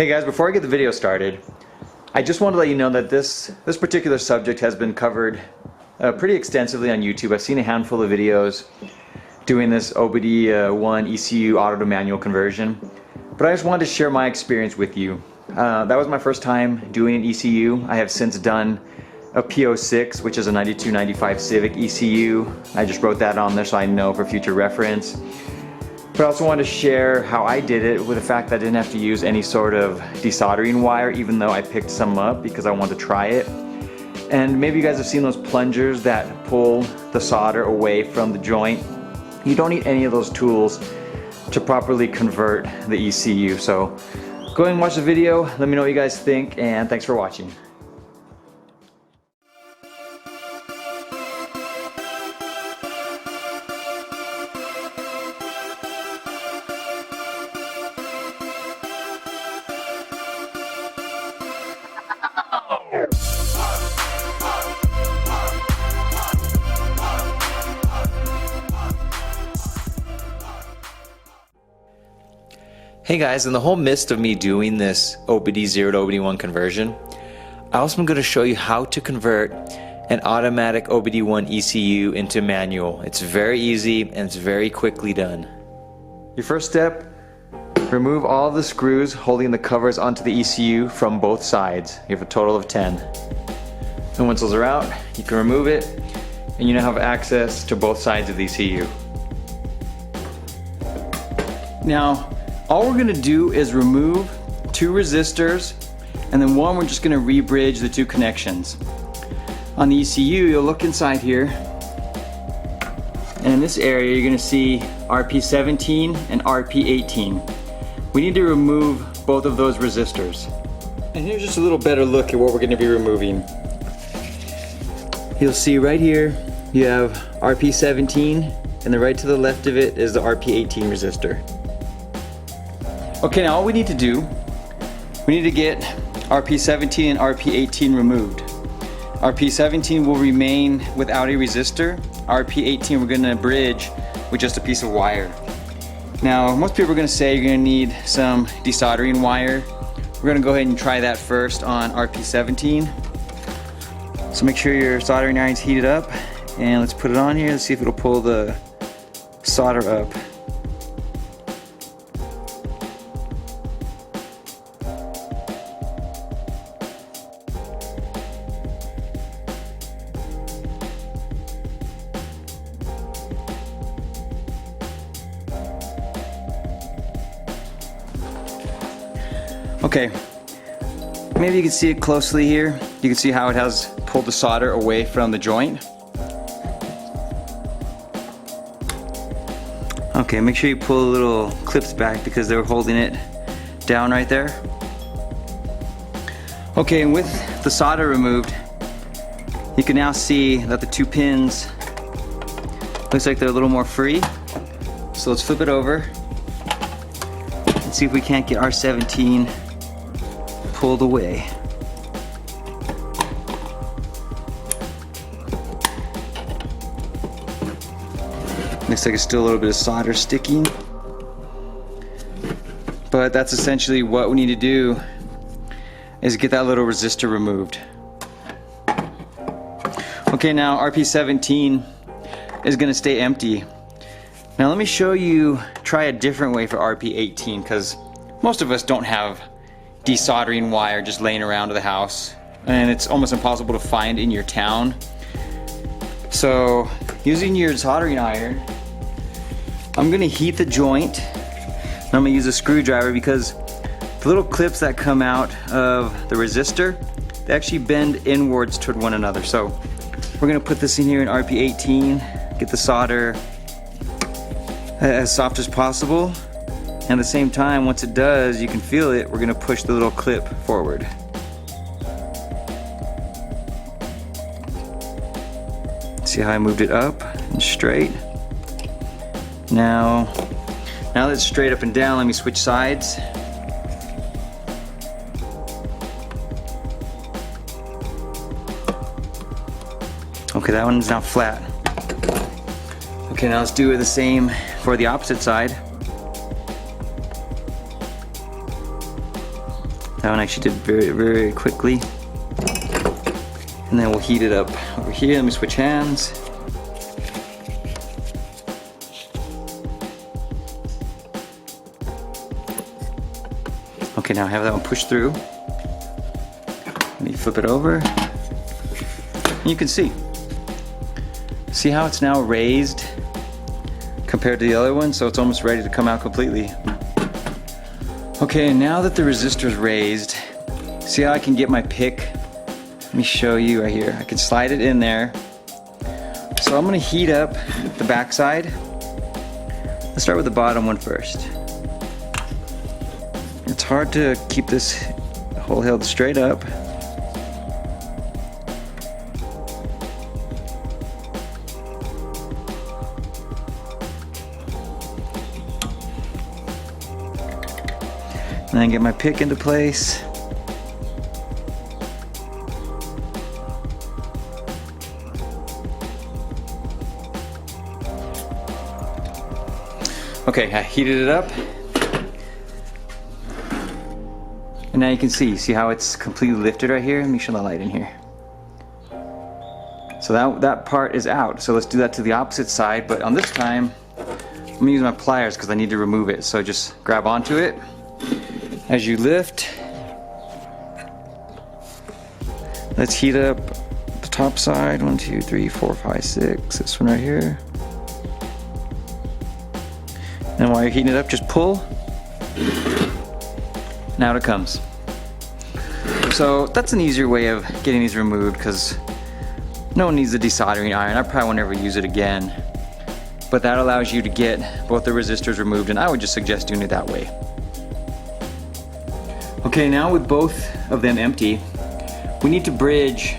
Hey guys, before I get the video started, I just want to let you know that this particular subject has been covered pretty extensively on YouTube. I've seen a handful of videos doing this OBD1 ECU auto to manual conversion, but I just wanted to share my experience with you. That was my first time doing an ECU. I have since done a PO6, which is a 9295 Civic ECU. I just wrote that on there so I know for future reference. But I also wanted to share how I did it with the fact that I didn't have to use any sort of desoldering wire, even though I picked some up because I wanted to try it. And maybe you guys have seen those plungers that pull the solder away from the joint. You don't need any of those tools to properly convert the ECU. So go ahead and watch the video, let me know what you guys think, and thanks for watching. Hey guys, in the whole midst of me doing this OBD0 to OBD1 conversion, I also am going to show you how to convert an automatic OBD1 ECU into manual. It's very easy and it's very quickly done. Your first step, remove all the screws holding the covers onto the ECU from both sides. You have a total of 10. And once those are out, you can remove it and you now have access to both sides of the ECU. Now, all we're gonna do is remove 2 resistors, and then one we're just gonna re-bridge the 2 connections. On the ECU, you'll look inside here, and in this area you're gonna see RP17 and RP18. We need to remove both of those resistors. And here's just a little better look at what we're gonna be removing. You'll see right here, you have RP17, and then right to the left of it is the RP18 resistor. Okay, now all we need to do, we need to get RP17 and RP18 removed. RP17 will remain without a resistor. RP18 we're going to bridge with just a piece of wire. Now, most people are going to say you're going to need some desoldering wire. We're going to go ahead and try that first on RP17. So make sure your soldering iron's heated up, and let's put it on here. Let's see if it'll pull the solder up. Okay, maybe you can see it closely here. You can see how it has pulled the solder away from the joint. Okay, make sure you pull the little clips back because they were holding it down right there. Okay, and with the solder removed, you can now see that the 2 pins looks like they're a little more free. So let's flip it over and see if we can't get R17 pulled away. Looks like it's still a little bit of solder sticking, but that's essentially what we need to do, is get that little resistor removed. Okay, now RP17 is going to stay empty. Now let me show you, try a different way for RP18, because most of us don't have desoldering wire just laying around the house, and it's almost impossible to find in your town. So using your soldering iron, I'm going to heat the joint, and I'm going to use a screwdriver because the little clips that come out of the resistor, they actually bend inwards toward one another. So we're going to put this in here in RP18, get the solder as soft as possible. And at the same time, once it does, you can feel it, we're going to push the little clip forward. See how I moved it up and straight? Now that it's straight up and down, let me switch sides. Okay, that one's now flat. Okay, now let's do the same for the opposite side. That one actually did very, very quickly. And then we'll heat it up over here. Let me switch hands. Okay, now I have that one pushed through. Let me flip it over. And you can see how it's now raised compared to the other one, so it's almost ready to come out completely. Okay, now that the resistor is raised, see how I can get my pick? Let me show you right here. I can slide it in there. So I'm gonna heat up the back side. Let's start with the bottom one first. It's hard to keep this hole held straight up. And then get my pick into place. Okay, I heated it up. And now you can see how it's completely lifted right here? Let me show the light in here. So that part is out. So let's do that to the opposite side, but on this time, I'm gonna use my pliers because I need to remove it. So just grab onto it. As you lift, let's heat up the top side. 1, 2, 3, 4, 5, 6. This one right here. And while you're heating it up, just pull. Now it comes. So that's an easier way of getting these removed because no one needs a desoldering iron. I probably won't ever use it again. But that allows you to get both the resistors removed, and I would just suggest doing it that way. Okay, now with both of them empty, we need to bridge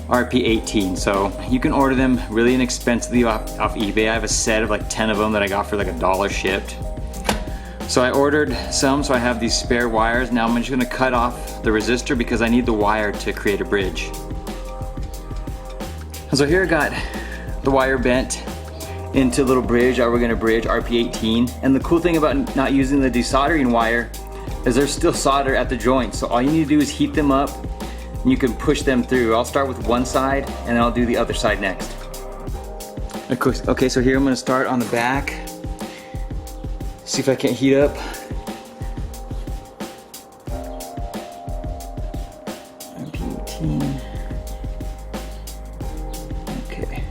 RP18. So you can order them really inexpensively off eBay. I have a set of like 10 of them that I got for like $1 shipped. So I ordered some, so I have these spare wires. Now I'm just gonna cut off the resistor because I need the wire to create a bridge. And so here I got the wire bent into a little bridge that we're gonna bridge RP18. And the cool thing about not using the desoldering wire is there's still solder at the joints. So all you need to do is heat them up and you can push them through. I'll start with one side and then I'll do the other side next. Okay, so here I'm gonna start on the back. See if I can't heat up. RP18. Okay.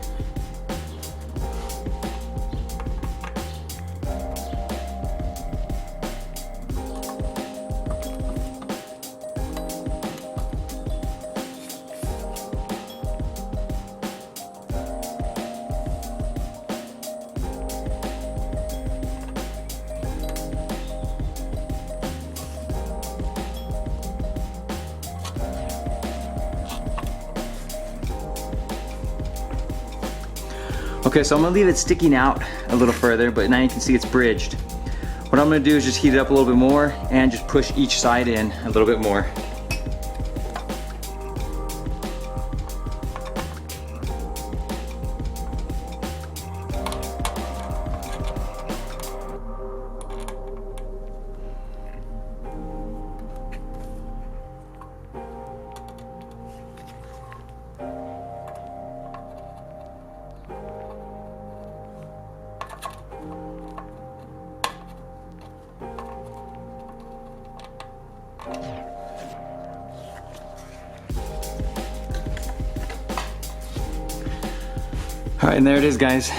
Okay, so I'm gonna leave it sticking out a little further, but now you can see it's bridged. What I'm gonna do is just heat it up a little bit more and just push each side in a little bit more. All right, and there it is, guys.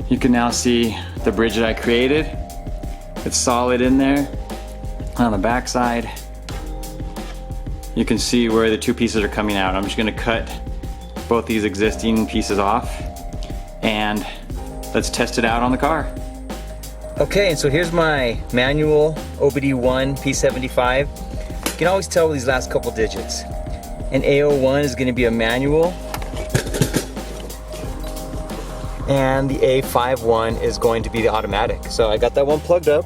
You can now see the bridge that I created. It's solid in there. On the back side, you can see where the two pieces are coming out. I'm just gonna cut both these existing pieces off and let's test it out on the car. Okay, and so here's my manual OBD1 P75. You can always tell with these last couple digits. And A01 is gonna be a manual, and the A51 is going to be the automatic. So I got that one plugged up.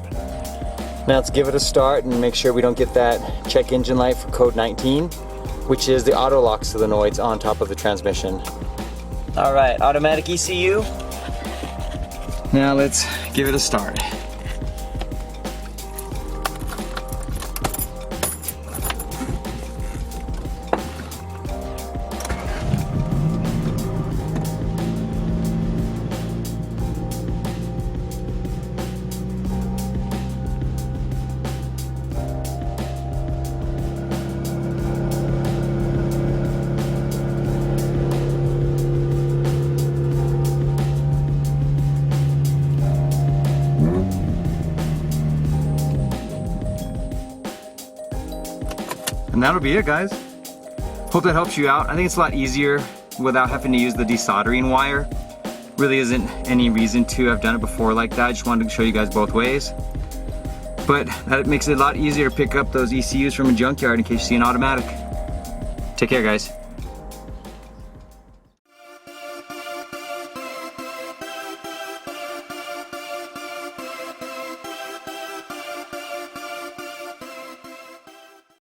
Now let's give it a start and make sure we don't get that check engine light for code 19, which is the auto lock solenoids on top of the transmission. All right, automatic ECU. Now let's give it a start. And that'll be it, guys. Hope that helps you out. I think it's a lot easier without having to use the desoldering wire. Really isn't any reason to. I've done it before like that. I just wanted to show you guys both ways. But that makes it a lot easier to pick up those ECUs from a junkyard in case you see an automatic. Take care, guys.